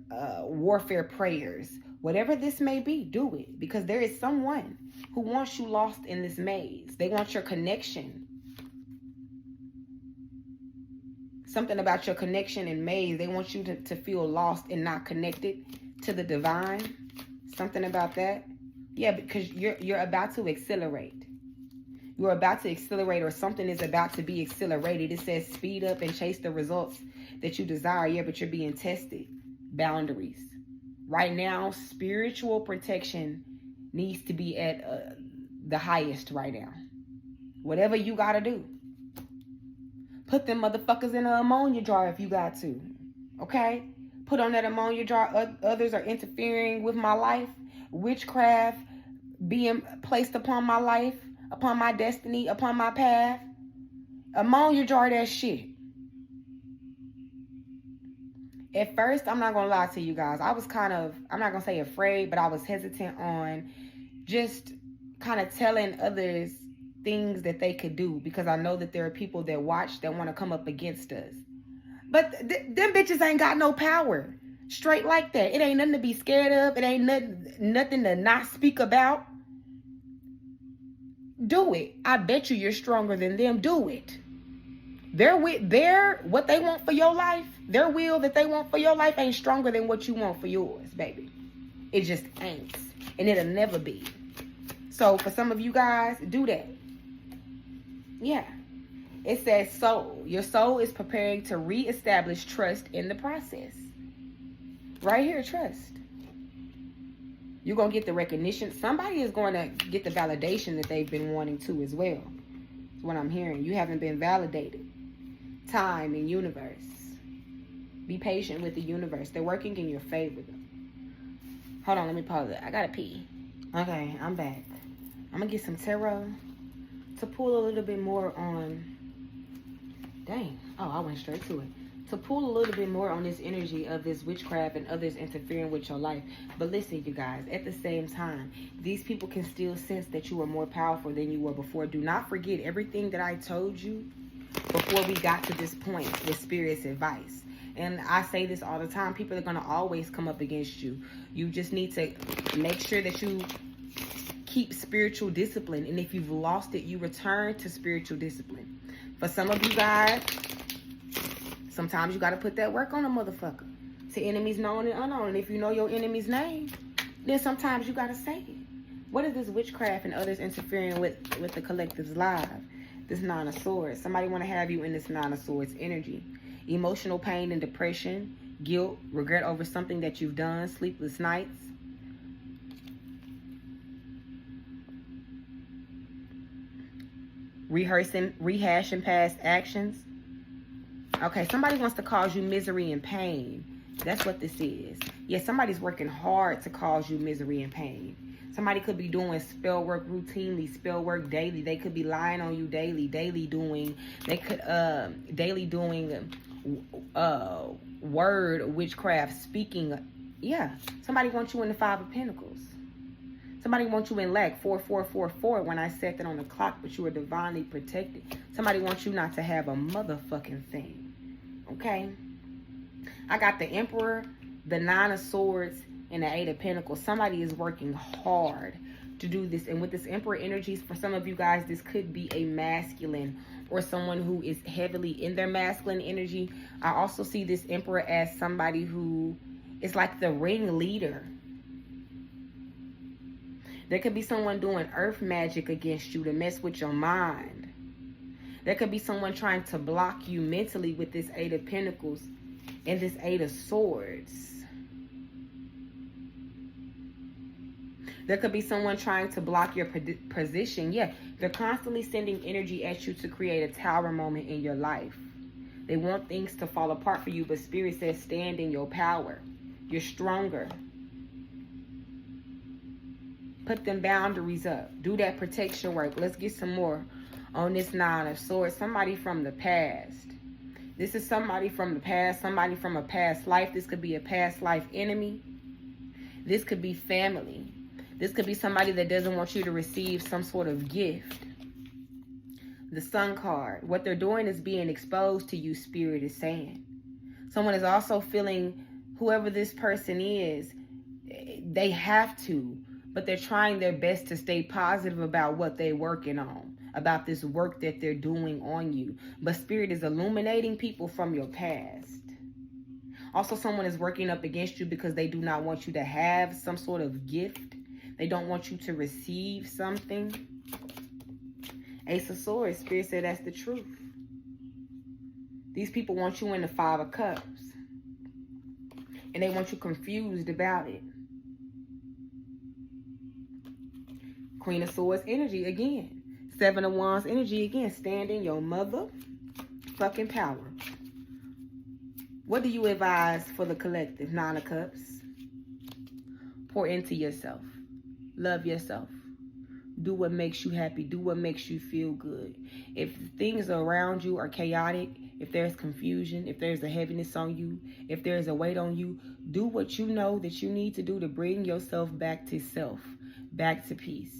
S1: warfare prayers, whatever this may be, do it. Because there is someone who wants you lost in this maze. They want your connection. Something about your connection and maze. They want you to feel lost and not connected to the divine. Something about that. Yeah, because you're about to accelerate. You're about to accelerate, or something is about to be accelerated. It says speed up and chase the results that you desire. Yeah, but you're being tested. Boundaries. Right now, spiritual protection needs to be at the highest right now. Whatever you got to do. Put them motherfuckers in an ammonia jar if you got to. Okay? Put on that ammonia jar. Others are interfering with my life. Witchcraft being placed upon my life, upon my destiny, upon my path. Ammonia jar that shit. At first, I'm not going to lie to you guys. I was kind of, I'm not going to say afraid, but I was hesitant on just kind of telling others things that they could do, because I know that there are people that watch that want to come up against us. But them bitches ain't got no power. Straight like that. It ain't nothing to be scared of. It ain't nothing to not speak about. Do it. I bet you're stronger than them. Do it. What they want for your life, their will that they want for your life ain't stronger than what you want for yours, baby. It just ain't. And it'll never be. So for some of you guys, do that. Yeah. It says soul. Your soul is preparing to reestablish trust in the process. Right here, trust. You're going to get the recognition. Somebody is going to get the validation that they've been wanting to as well. That's what I'm hearing. You haven't been validated. Time and universe. Be patient with the universe. They're working in your favor, though. Hold on, let me pause it. I got to pee. Okay, I'm back. I'm going to get some tarot to pull a little bit more on... Dang. Oh, I went straight to it. To pull a little bit more on this energy of this witchcraft and others interfering with your life. But listen, you guys, at the same time, these people can still sense that you are more powerful than you were before. Do not forget everything that I told you before we got to this point with Spirit's advice. And I say this all the time. People are going to always come up against you. You just need to make sure that you keep spiritual discipline. And if you've lost it, you return to spiritual discipline. For some of you guys... Sometimes you got to put that work on a motherfucker. To enemies known and unknown. And if you know your enemy's name, then sometimes you got to say it. What is this witchcraft and others interfering with the collective's life? This Nine of Swords. Somebody want to have you in this Nine of Swords energy. Emotional pain and depression. Guilt. Regret over something that you've done. Sleepless nights. Rehashing past actions. Okay, somebody wants to cause you misery and pain. That's what this is. Yeah, somebody's working hard to cause you misery and pain. Somebody could be doing spell work routinely, spell work daily. They could be lying on you daily doing word witchcraft, speaking. Yeah, somebody wants you in the Five of Pentacles. Somebody wants you in lack, 4444, when I set that on the clock, but you are divinely protected. Somebody wants you not to have a motherfucking thing. Okay? I got the Emperor, the Nine of Swords and the Eight of Pentacles. Somebody is working hard to do this. And with this Emperor energies, for some of you guys, this could be a masculine or someone who is heavily in their masculine energy. I also see this Emperor as somebody who is like the ringleader. There could be someone doing earth magic against you to mess with your mind. There could be someone trying to block you mentally with this Eight of Pentacles and this Eight of Swords. There could be someone trying to block your position. Yeah, they're constantly sending energy at you to create a tower moment in your life. They want things to fall apart for you, but Spirit says stand in your power. You're stronger. Put them boundaries up. Do that protection work. Let's get some more on this Nine of Swords. Somebody from the past. This is somebody from the past. Somebody from a past life. This could be a past life enemy. This could be family. This could be somebody that doesn't want you to receive some sort of gift. The Sun card. What they're doing is being exposed to you, Spirit is saying. Someone is also feeling, whoever this person is, they have to, but they're trying their best to stay positive about what they're working on, about this work that they're doing on you. But Spirit is illuminating people from your past. Also, someone is working up against you because they do not want you to have some sort of gift. They don't want you to receive something. Ace of Swords, Spirit said that's the truth. These people want you in the Five of Cups. And they want you confused about it. Queen of Swords energy again. Seven of Wands energy again. Stand in your motherfucking power. What do you advise for the collective? Nine of Cups. Pour into yourself. Love yourself. Do what makes you happy. Do what makes you feel good. If things around you are chaotic, if there's confusion, if there's a heaviness on you, if there's a weight on you, do what you know that you need to do to bring yourself back to self, back to peace.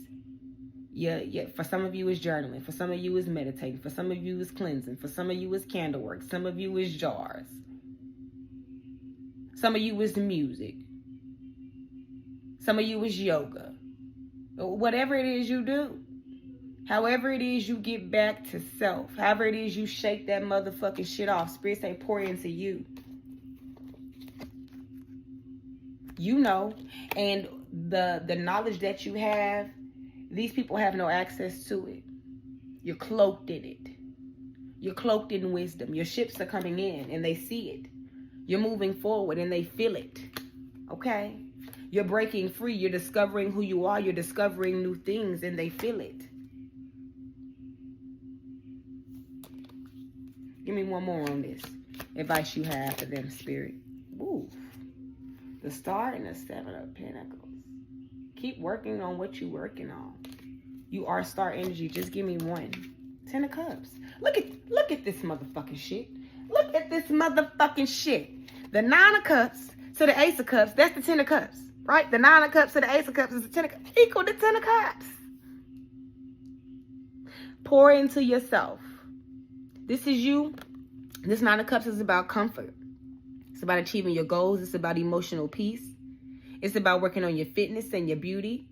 S1: Yeah. For some of you, it's journaling. For some of you, it's meditating. For some of you, it's cleansing. For some of you, it's candle work. Some of you, it's jars. Some of you, it's music. Some of you, it's yoga. Whatever it is you do, however it is you get back to self, however it is you shake that motherfucking shit off, Spirit say pour into you. You know, and the knowledge that you have, these people have no access to it. You're cloaked in it. You're cloaked in wisdom. Your ships are coming in and they see it. You're moving forward and they feel it. Okay? You're breaking free. You're discovering who you are. You're discovering new things and they feel it. Give me one more on this. Advice you have for them, Spirit. Ooh. The Star and the Seven of Pentacles. Keep working on what you're working on. You are Star energy. Just give me one. Ten of Cups. Look at this motherfucking shit. Look at this motherfucking shit. The Nine of Cups to the Ace of Cups. That's the Ten of Cups. Right? The Nine of Cups to the Ace of Cups is the Ten of Cups. Equal to Ten of Cups. Pour into yourself. This is you. This Nine of Cups is about comfort. It's about achieving your goals. It's about emotional peace. It's about working on your fitness and your beauty.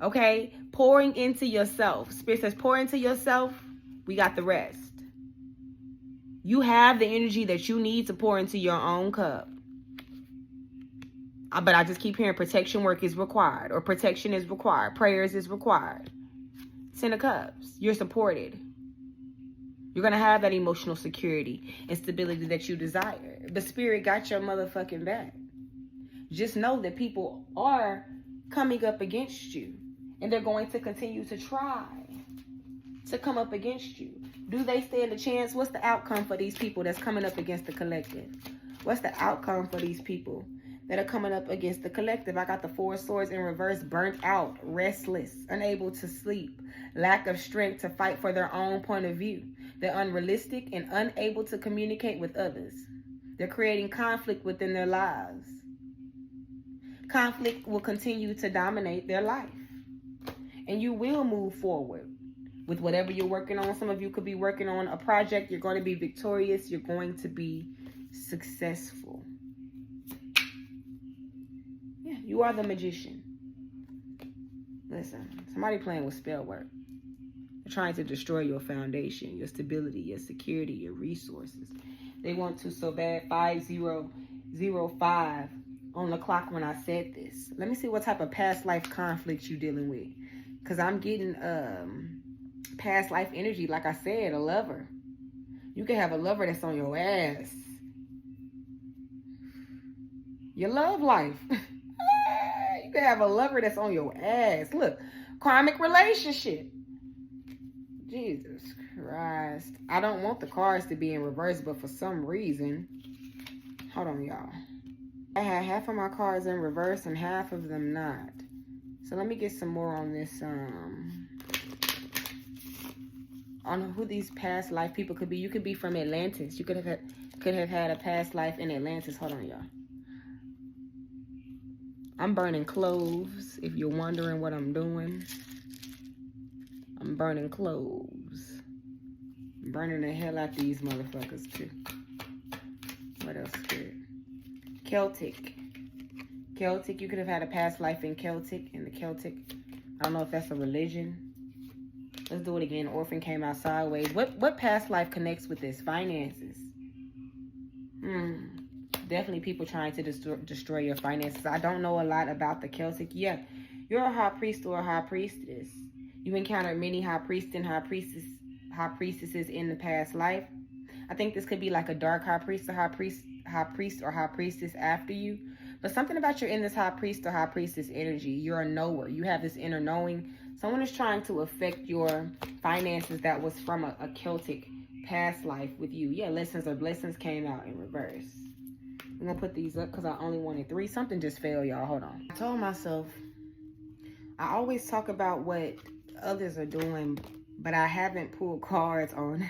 S1: Okay? Pouring into yourself. Spirit says pour into yourself. We got the rest. You have the energy that you need to pour into your own cup. But I just keep hearing protection work is required. Or protection is required. Prayers is required. Ten of Cups. You're supported. You're going to have that emotional security and stability that you desire. The Spirit got your motherfucking back. Just know that people are coming up against you. And they're going to continue to try to come up against you. Do they stand a chance? What's the outcome for these people that's coming up against the collective? What's the outcome for these people that are coming up against the collective? I got the Four of Swords in reverse. Burnt out, restless, unable to sleep, lack of strength to fight for their own point of view. They're unrealistic and unable to communicate with others. They're creating conflict within their lives. Conflict will continue to dominate their life. And you will move forward with whatever you're working on. Some of you could be working on a project. You're going to be victorious. You're going to be successful. You are the magician. Listen, somebody playing with spell work. They're trying to destroy your foundation, your stability, your security, your resources. They want to so bad. 5005 on the clock when I said this. Let me see what type of past life conflict you're dealing with. Because I'm getting past life energy. Like I said, a lover. You can have a lover that's on your ass. Your love life. You can have a lover that's on your ass. Look, karmic relationship. Jesus Christ. I don't want the cards to be in reverse, but for some reason, hold on, y'all. I had half of my cards in reverse and half of them not. So let me get some more on this, on who these past life people could be. You could be from Atlantis. You could have had a past life in Atlantis. Hold on, y'all. I'm burning cloves, if you're wondering what I'm doing. I'm burning cloves. I'm burning the hell out these motherfuckers, too. What else, Spirit? Celtic. Celtic, you could have had a past life in Celtic. In the Celtic, I don't know if that's a religion. Let's do it again. Orphan came out sideways. What past life connects with this? Finances. Definitely people trying to destroy your finances. I don't know a lot about the Celtic. Yeah, you're a high priest or a high priestess. You encountered many high priests and high priestesses in the past life. I think this could be like a dark high priest or high priest or high priestess after you. But something about you're in this high priest or high priestess energy. You're a knower. You have this inner knowing. Someone is trying to affect your finances that was from a Celtic past life with you. Yeah, lessons or blessings came out in reverse. I'm going to put these up because I only wanted 3. Something just fell, y'all. Hold on. I told myself, I always talk about what others are doing, but I haven't pulled cards on.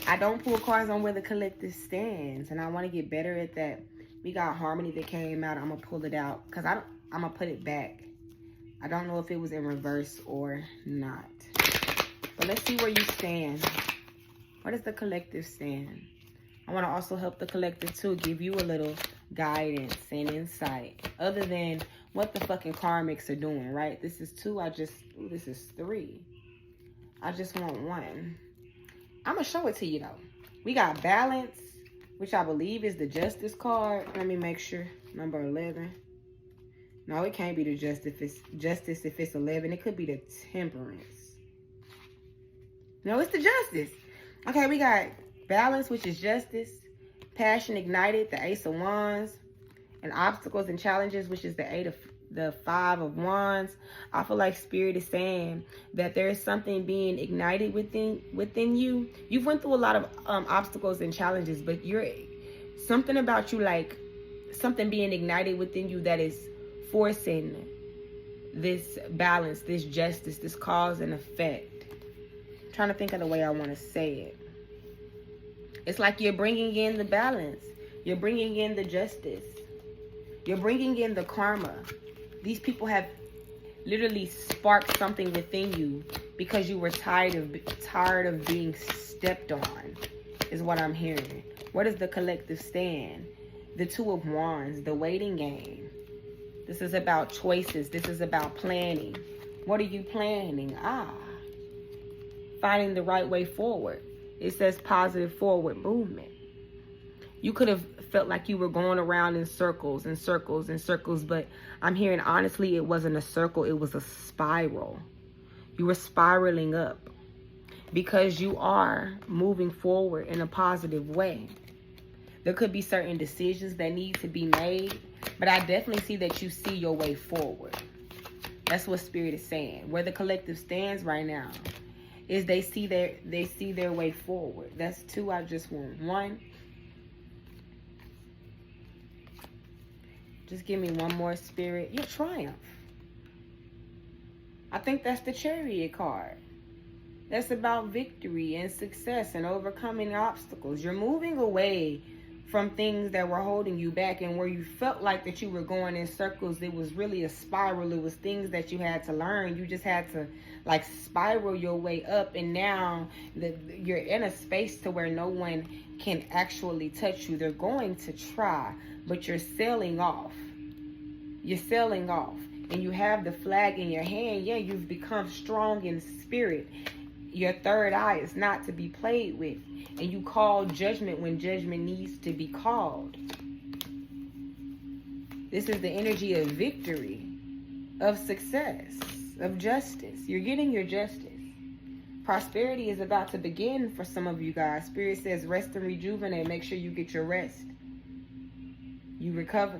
S1: I don't pull cards on where the collective stands, and I want to get better at that. We got Harmony that came out. I'm going to pull it out because I'm going to put it back. I don't know if it was in reverse or not. But let's see where you stand. Where does the collective stand? I want to also help the collective too, give you a little guidance and insight. Other than what the fucking karmics are doing, right? This is 2. This is 3. I just want 1. I'm going to show it to you though. We got balance, which I believe is the justice card. Let me make sure. Number 11. No, it can't be the justice if it's 11. It could be the temperance. No, it's the justice. Okay, we got balance, which is justice. Passion ignited, the Ace of Wands. And obstacles and challenges, which is the 5 of Wands. I feel like Spirit is saying that there is something being ignited within you. You've went through a lot of obstacles and challenges, but you're something about you, like something being ignited within you that is forcing this balance, this justice, this cause and effect. I'm trying to think of the way I want to say it. It's like you're bringing in the balance. You're bringing in the justice. You're bringing in the karma. These people have literally sparked something within you because you were tired of being stepped on, is what I'm hearing. Where does the collective stand? The 2 of Wands, the waiting game. This is about choices. This is about planning. What are you planning? Finding the right way forward. It says positive forward movement. You could have felt like you were going around in circles and circles and circles, but I'm hearing honestly it wasn't a circle, it was a spiral. You were spiraling up because you are moving forward in a positive way. There could be certain decisions that need to be made, but I definitely see that you see your way forward. That's what Spirit is saying. Where the collective stands right now is they see their way forward. That's 2. I just want 1. Just give me 1 more, Spirit. Your triumph. I think that's the Chariot card. That's about victory and success and overcoming obstacles. You're moving away from things that were holding you back, and where you felt like that you were going in circles, it was really a spiral. It was things that you had to learn. You just had to like spiral your way up, and now you're in a space to where no one can actually touch you. They're going to try, but you're sailing off. You're selling off. And you have the flag in your hand. Yeah, you've become strong in spirit. Your third eye is not to be played with. And you call judgment when judgment needs to be called. This is the energy of victory, of success, of justice. You're getting your justice. Prosperity is about to begin for some of you guys. Spirit says rest and rejuvenate. Make sure you get your rest. You recover.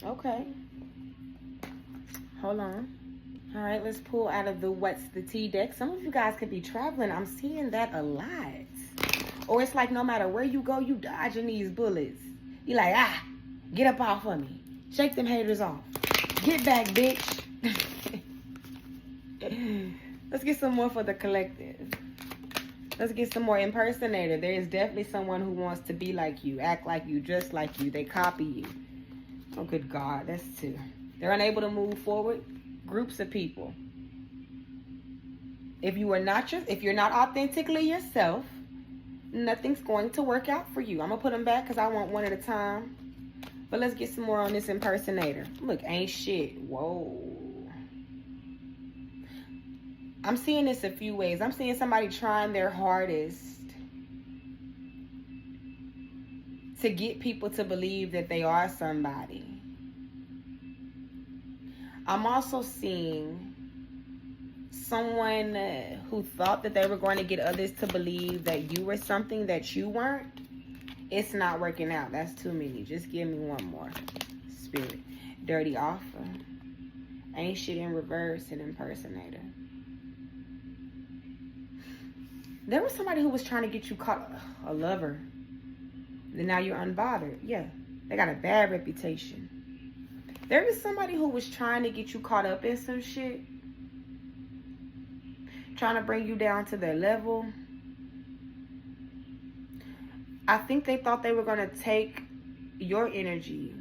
S1: Okay. Hold on. All right, let's pull out of the What's the Tea deck. Some of you guys could be traveling. I'm seeing that a lot. Or it's like no matter where you go, you dodging these bullets. You like, get up off of me. Shake them haters off. Get back, bitch. Let's get some more for the collective. Let's get some more impersonator. There is definitely someone who wants to be like you, act like you, just like you. They copy you. Oh, good God. That's two. They're unable to move forward. Groups of people. If you're not authentically yourself, nothing's going to work out for you. I'm going to put them back because I want one at a time. But let's get some more on this impersonator. Look, ain't shit. Whoa. I'm seeing this a few ways. I'm seeing somebody trying their hardest to get people to believe that they are somebody. I'm also seeing someone who thought that they were going to get others to believe that you were something that you weren't. It's not working out. That's too many. Just give me one more. Spirit. Dirty offer. Ain't shit in reverse and impersonator. There was somebody who was trying to get you caught, a lover. Then now you're unbothered. Yeah, they got a bad reputation. There was somebody who was trying to get you caught up in some shit. Trying to bring you down to their level. I think they thought they were going to take your energy,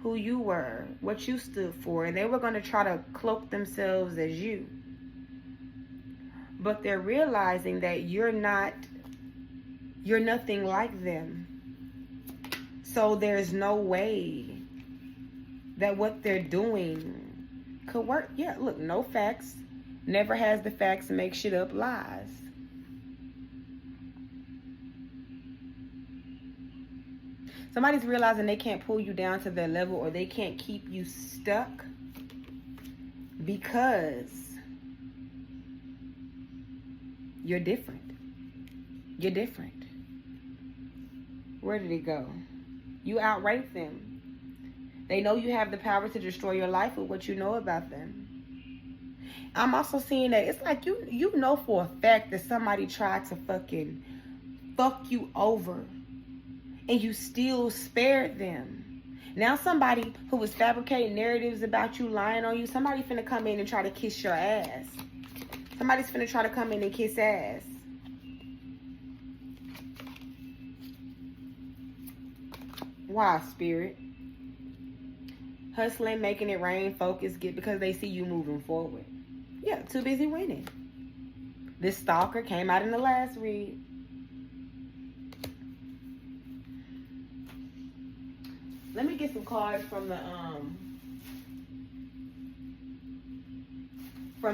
S1: who you were, what you stood for, and they were going to try to cloak themselves as you. But they're realizing that you're nothing like them. So there's no way that what they're doing could work. Yeah, look, no facts. Never has the facts, make shit up, lies. Somebody's realizing they can't pull you down to their level, or they can't keep you stuck because you're different. You're different. Where did it go? You outrank them. They know you have the power to destroy your life with what you know about them. I'm also seeing that it's like you know for a fact that somebody tried to fucking fuck you over, and you still spared them. Now somebody who was fabricating narratives about you, lying on you, somebody finna come in and try to kiss your ass. Somebody's finna try to come in and kiss ass. Why, Spirit? Hustling, making it rain, focus, because they see you moving forward. Yeah, too busy winning. This stalker came out in the last read. Let me get some cards from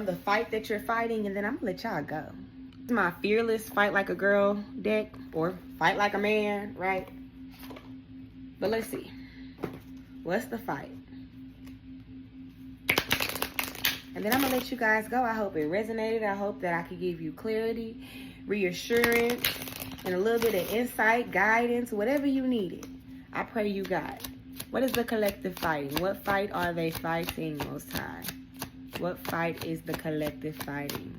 S1: the fight that you're fighting, and then I'm gonna let y'all go. This is my fearless fight like a girl deck, or fight like a man, right? But let's see. What's the fight? And then I'm gonna let you guys go. I hope it resonated. I hope that I could give you clarity, reassurance, and a little bit of insight, guidance, whatever you needed. I pray you got. What is the collective fighting? What fight are they fighting, Most High? What fight is the collective fighting?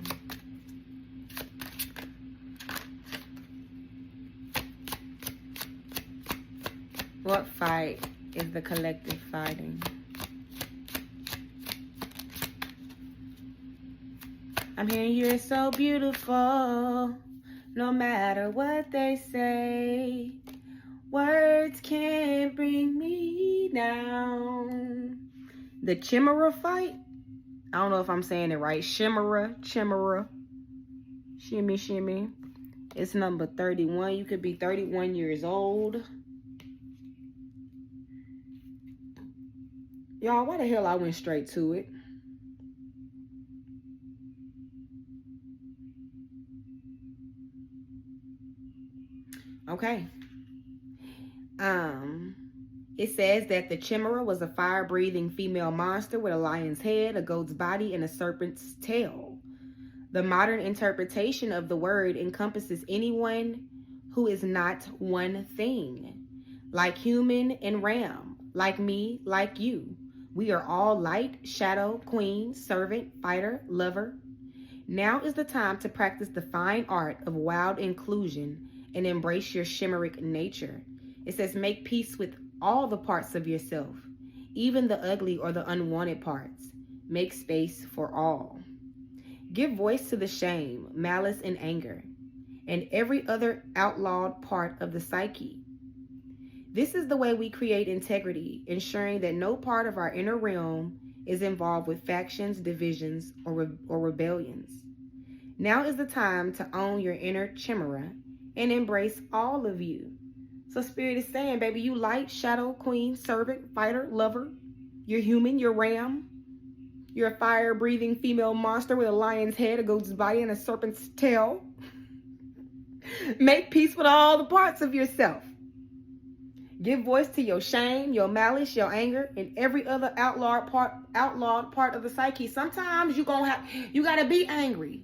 S1: What fight is the collective fighting? I'm hearing you're so beautiful, no matter what they say. Words can't bring me down. The Chimera fight? I don't know if I'm saying it right. Chimera. Shimmy, shimmy. It's number 31. You could be 31 years old. Y'all, why the hell I went straight to it? Okay. It says that the chimera was a fire-breathing female monster with a lion's head, a goat's body, and a serpent's tail. The modern interpretation of the word encompasses anyone who is not one thing. Like human and ram, like me, like you. We are all light, shadow, queen, servant, fighter, lover. Now is the time to practice the fine art of wild inclusion and embrace your shimmeric nature. It says make peace with all the parts of yourself, even the ugly or the unwanted parts. Make space for all. Give voice to the shame, malice, and anger, and every other outlawed part of the psyche. This is the way we create integrity, ensuring that no part of our inner realm is involved with factions, divisions, or rebellions. Now is the time to own your inner chimera and embrace all of you. So Spirit is saying, baby, you light, shadow, queen, servant, fighter, lover. You're human, you're ram. You're a fire-breathing female monster with a lion's head, a goat's body, and a serpent's tail. Make peace with all the parts of yourself. Give voice to your shame, your malice, your anger, and every other outlawed part of the psyche. Sometimes you gotta be angry.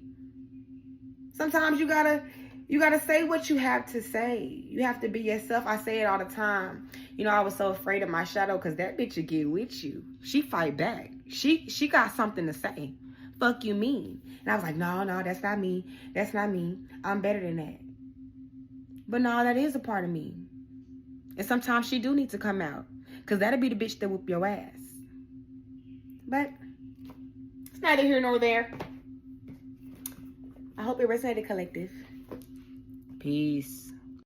S1: Sometimes you gotta say what you have to say. You have to be yourself. I say it all the time. You know, I was so afraid of my shadow because that bitch would get with you. She fight back. She got something to say. Fuck you mean. And I was like, no, that's not me. That's not me. I'm better than that. But no, that is a part of me. And sometimes she do need to come out. Because that'll be the bitch that whoop your ass. But it's neither here nor there. I hope it resonated, collective. Peace.